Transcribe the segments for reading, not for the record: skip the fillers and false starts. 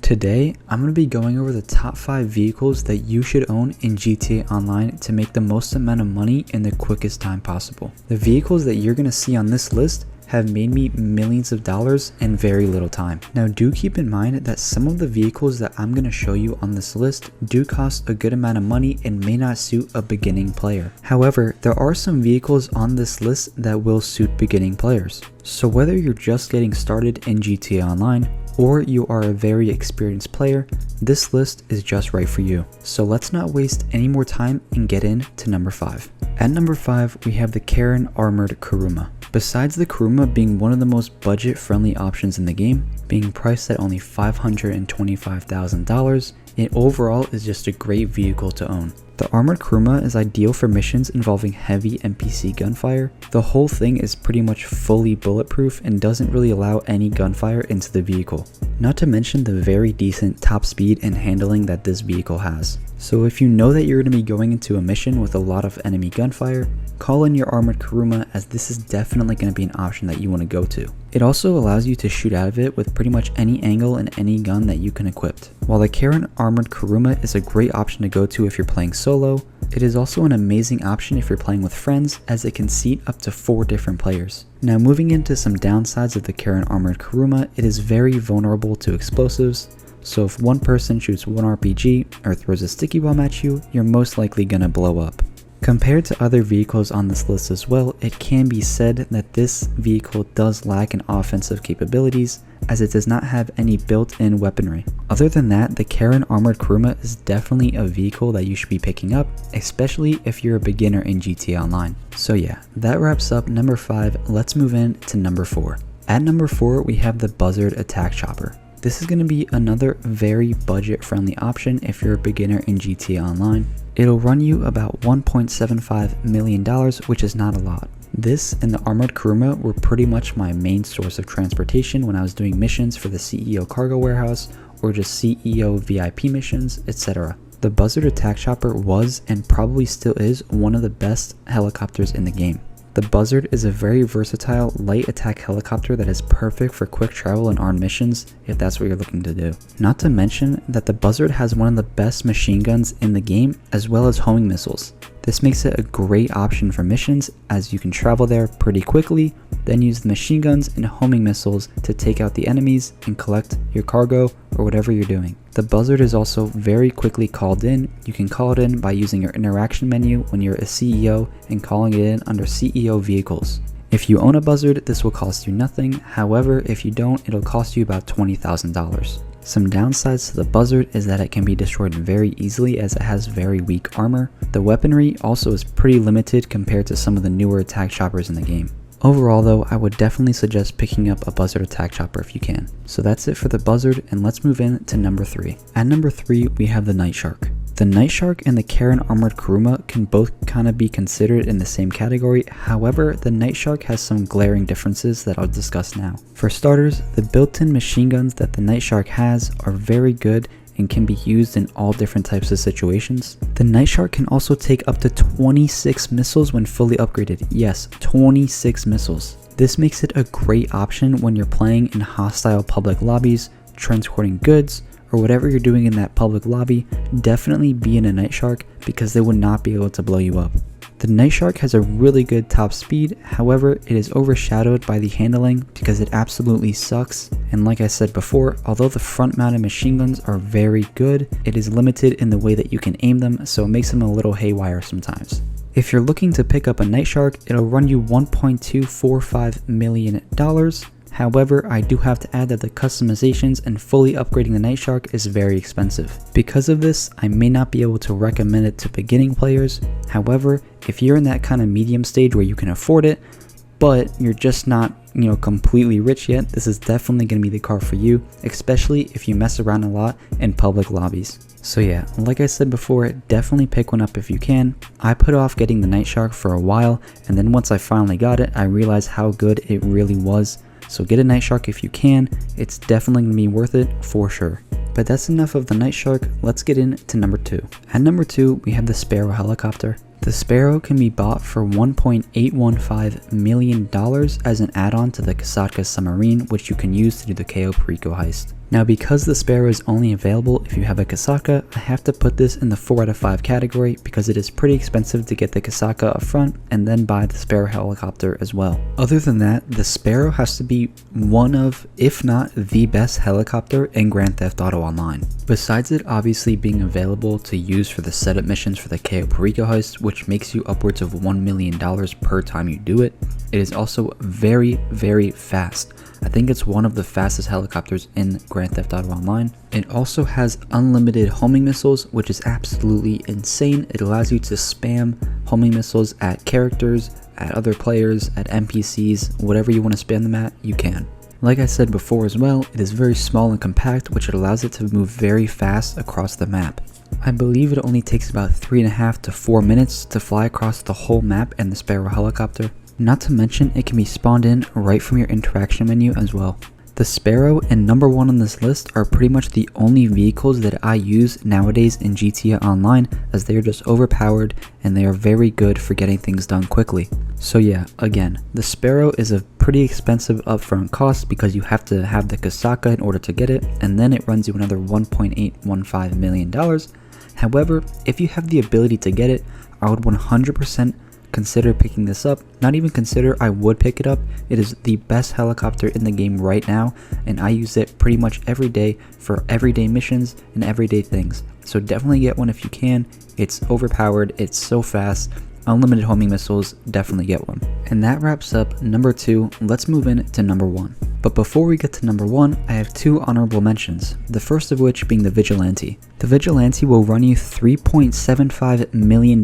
Today, I'm going to be going over the top 5 vehicles that you should own in GTA Online to make the most amount of money in the quickest time possible. The vehicles that you're going to see on this list have made me millions of dollars in very little time. Now do keep in mind that some of the vehicles that I'm going to show you on this list do cost a good amount of money and may not suit a beginning player. However, there are some vehicles on this list that will suit beginning players. So whether you're just getting started in GTA Online or you are a very experienced player, this list is just right for you. So let's not waste any more time and get into number 5. At number 5, we have the Karin Armored Kuruma. Besides the Kuruma being one of the most budget-friendly options in the game, being priced at only $525,000, it overall is just a great vehicle to own. The Armored Kuruma is ideal for missions involving heavy NPC gunfire. The whole thing is pretty much fully bulletproof and doesn't really allow any gunfire into the vehicle. Not to mention the very decent top speed and handling that this vehicle has. So if you know that you're going to be going into a mission with a lot of enemy gunfire, call in your Armored Kuruma, as this is definitely going to be an option that you want to go to. It also allows you to shoot out of it with pretty much any angle and any gun that you can equip. While the Karin Armored Kuruma is a great option to go to if you're playing solo, it is also an amazing option if you're playing with friends, as it can seat up to 4 different players. Now moving into some downsides of the Karin Armored Kuruma, it is very vulnerable to explosives. So if one person shoots one RPG or throws a sticky bomb at you, you're most likely gonna blow up. Compared to other vehicles on this list as well, it can be said that this vehicle does lack in offensive capabilities, as it does not have any built-in weaponry. Other than that, the Karin Armored Kuruma is definitely a vehicle that you should be picking up, especially if you're a beginner in GTA Online. So yeah, that wraps up number 5. Let's move in to number 4. At number 4, we have the Buzzard Attack Chopper. This is going to be another very budget-friendly option if you're a beginner in GTA Online. It'll run you about $1.75 million, which is not a lot. This and the Armored Kuruma were pretty much my main source of transportation when I was doing missions for the CEO cargo warehouse or just CEO VIP missions, etc. The Buzzard Attack Chopper was, and probably still is, one of the best helicopters in the game. The Buzzard is a very versatile light attack helicopter that is perfect for quick travel and armed missions if that's what you're looking to do. Not to mention that the Buzzard has one of the best machine guns in the game, as well as homing missiles. This makes it a great option for missions, as you can travel there pretty quickly, then use the machine guns and homing missiles to take out the enemies and collect your cargo or whatever you're doing. The Buzzard is also very quickly called in. You can call it in by using your interaction menu when you're a CEO and calling it in under CEO vehicles. If you own a Buzzard, this will cost you nothing. However, if you don't, it'll cost you about $20,000. Some downsides to the Buzzard is that it can be destroyed very easily, as it has very weak armor. The weaponry also is pretty limited compared to some of the newer attack choppers in the game. Overall though, I would definitely suggest picking up a Buzzard Attack Chopper if you can. So that's it for the Buzzard, and let's move in to number 3. At number 3, we have the Night Shark. The Night Shark and the Karin Armored Kuruma can both kind of be considered in the same category. However, the Night Shark has some glaring differences that I'll discuss now. For starters, the built-in machine guns that the Night Shark has are very good and can be used in all different types of situations. The Night Shark can also take up to 26 missiles when fully upgraded. Yes, 26 missiles. This makes it a great option when you're playing in hostile public lobbies, transporting goods, or whatever you're doing in that public lobby. Definitely be in a Night Shark, because they would not be able to blow you up. The Night Shark has a really good top speed, however it is overshadowed by the handling because it absolutely sucks, and like I said before, although the front mounted machine guns are very good, it is limited in the way that you can aim them, so it makes them a little haywire sometimes. If you're looking to pick up a Night Shark, it'll run you $1.245 million. However, I do have to add that the customizations and fully upgrading the Night Shark is very expensive. Because of this, I may not be able to recommend it to beginning players. However, if you're in that kind of medium stage where you can afford it, but you're just not, completely rich yet, this is definitely going to be the car for you, especially if you mess around a lot in public lobbies. So yeah, like I said before, definitely pick one up if you can. I put off getting the Night Shark for a while, and then once I finally got it, I realized how good it really was. So get a Night Shark if you can, it's definitely going to be worth it for sure. But that's enough of the Night Shark, let's get into number 2. At number 2, we have the Sparrow helicopter. The Sparrow can be bought for $1.815 million as an add-on to the Kasatka submarine, which you can use to do the Cayo Perico heist. Now because the Sparrow is only available if you have a Kosaka, I have to put this in the 4 out of 5 category because it is pretty expensive to get the Kosaka up front and then buy the Sparrow helicopter as well. Other than that, the Sparrow has to be one of, if not the best helicopter in Grand Theft Auto Online. Besides it obviously being available to use for the setup missions for the Cayo Perico heist, which makes you upwards of $1 million per time you do it, it is also very, very fast. I think it's one of the fastest helicopters in Grand Theft Auto Online. It also has unlimited homing missiles, which is absolutely insane. It allows you to spam homing missiles at characters, at other players, at NPCs, whatever you want to spam them at, you can. Like I said before as well, it is very small and compact, which allows it to move very fast across the map. I believe it only takes about 3.5 to 4 minutes to fly across the whole map in the Sparrow helicopter. Not to mention, it can be spawned in right from your interaction menu as well. The Sparrow and number 1 on this list are pretty much the only vehicles that I use nowadays in GTA Online, as they are just overpowered and they are very good for getting things done quickly. So yeah, again, the Sparrow is a pretty expensive upfront cost because you have to have the Kosaka in order to get it, and then it runs you another $1.815 million. However, if you have the ability to get it, I would 100% consider picking this up. Not even consider, I would pick it up. It is the best helicopter in the game right now, and I use it pretty much every day for everyday missions and everyday things. So definitely get one if you can. It's overpowered, it's so fast, unlimited homing missiles, definitely get one. And that wraps up number 2. Let's move in to number 1. But before we get to number 1, I have 2 honorable mentions, the first of which being the Vigilante. The Vigilante will run you $3.75 million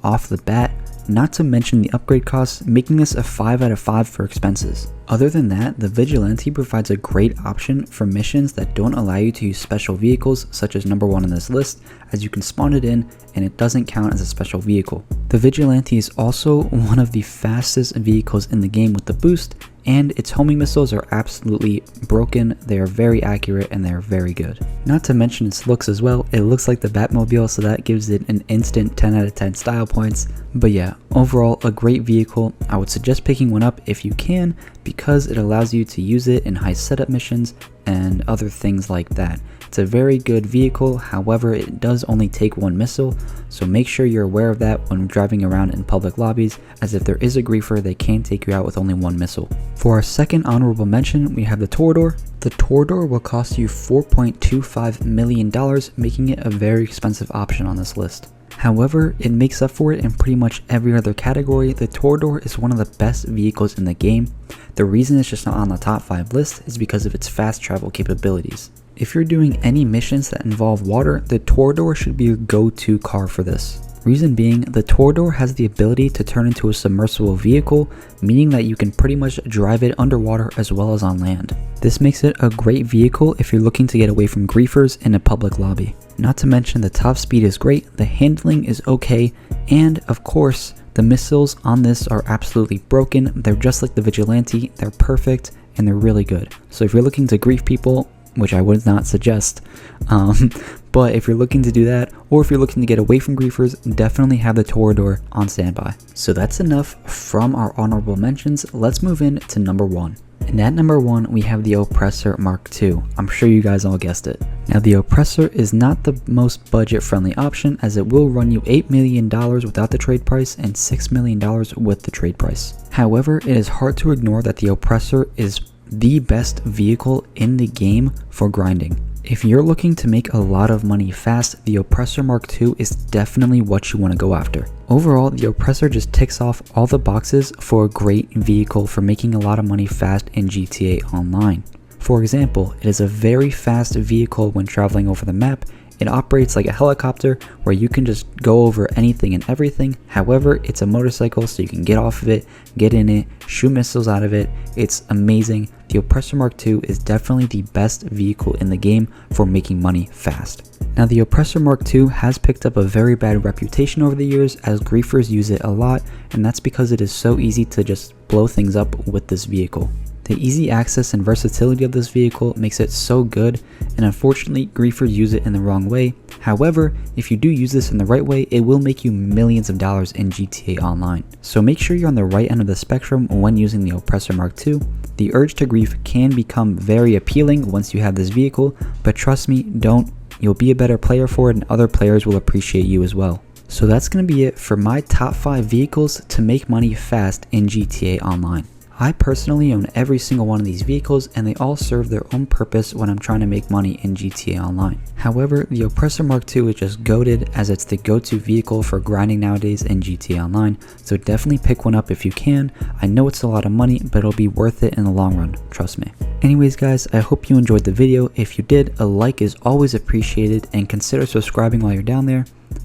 off the bat, not to mention the upgrade costs, making this a 5 out of 5 for expenses. Other than that, the Vigilante provides a great option for missions that don't allow you to use special vehicles, such as number 1 on this list, as you can spawn it in and it doesn't count as a special vehicle. The Vigilante is also one of the fastest vehicles in the game with the boost, and its homing missiles are absolutely broken. They are very accurate and they are very good. Not to mention its looks as well. It looks like the Batmobile, so that gives it an instant 10 out of 10 style points. But yeah, overall a great vehicle. I would suggest picking one up if you can, because it allows you to use it in high setup missions and other things like that. It's a very good vehicle, however it does only take 1 missile, so make sure you're aware of that when driving around in public lobbies, as if there is a griefer, they can take you out with only 1 missile. For our second honorable mention, we have the Toreador. The Toreador will cost you $4.25 million, making it a very expensive option on this list. However, it makes up for it in pretty much every other category. The Toreador is one of the best vehicles in the game. The reason it's just not on the top 5 list is because of its fast travel capabilities. If you're doing any missions that involve water, the Toreador should be your go-to car for this. Reason being, the Toreador has the ability to turn into a submersible vehicle, meaning that you can pretty much drive it underwater as well as on land. This makes it a great vehicle if you're looking to get away from griefers in a public lobby. Not to mention the top speed is great, the handling is okay, and of course, the missiles on this are absolutely broken. They're just like the Vigilante, they're perfect, and they're really good. So if you're looking to grief people, which I would not suggest, but if you're looking to do that, or if you're looking to get away from griefers, definitely have the Toreador on standby. So that's enough from our honorable mentions. Let's move in to number 1. And at number 1, we have the Oppressor Mark II. I'm sure you guys all guessed it. Now the Oppressor is not the most budget friendly option, as it will run you $8 million without the trade price and $6 million with the trade price. However, it is hard to ignore that the Oppressor is the best vehicle in the game for grinding. If you're looking to make a lot of money fast, the Oppressor Mark II is definitely what you want to go after. Overall, the Oppressor just ticks off all the boxes for a great vehicle for making a lot of money fast in GTA Online. For example, it is a very fast vehicle when traveling over the map. It operates like a helicopter where you can just go over anything and everything. However, it's a motorcycle, so you can get off of it, get in it, shoot missiles out of it. It's amazing. The Oppressor Mark II is definitely the best vehicle in the game for making money fast. Now the Oppressor Mark II has picked up a very bad reputation over the years, as griefers use it a lot, and that's because it is so easy to just blow things up with this vehicle. The The easy access and versatility of this vehicle makes it so good, and unfortunately griefers use it in the wrong way. However, if you do use this in the right way, it will make you millions of dollars in GTA Online. So make sure you're on the right end of the spectrum when using the Oppressor Mark II. The urge to grief can become very appealing once you have this vehicle, but trust me, don't. You'll be a better player for it and other players will appreciate you as well. So that's going to be it for my top 5 vehicles to make money fast in GTA Online. I personally own every single one of these vehicles and they all serve their own purpose when I'm trying to make money in GTA Online. However, the Oppressor Mark II is just goated as it's the go-to vehicle for grinding nowadays in GTA Online, so definitely pick one up if you can. I know it's a lot of money, but it'll be worth it in the long run, trust me. Anyways guys, I hope you enjoyed the video. If you did, a like is always appreciated and consider subscribing while you're down there.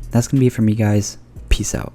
That's going to be it for me guys. Peace out.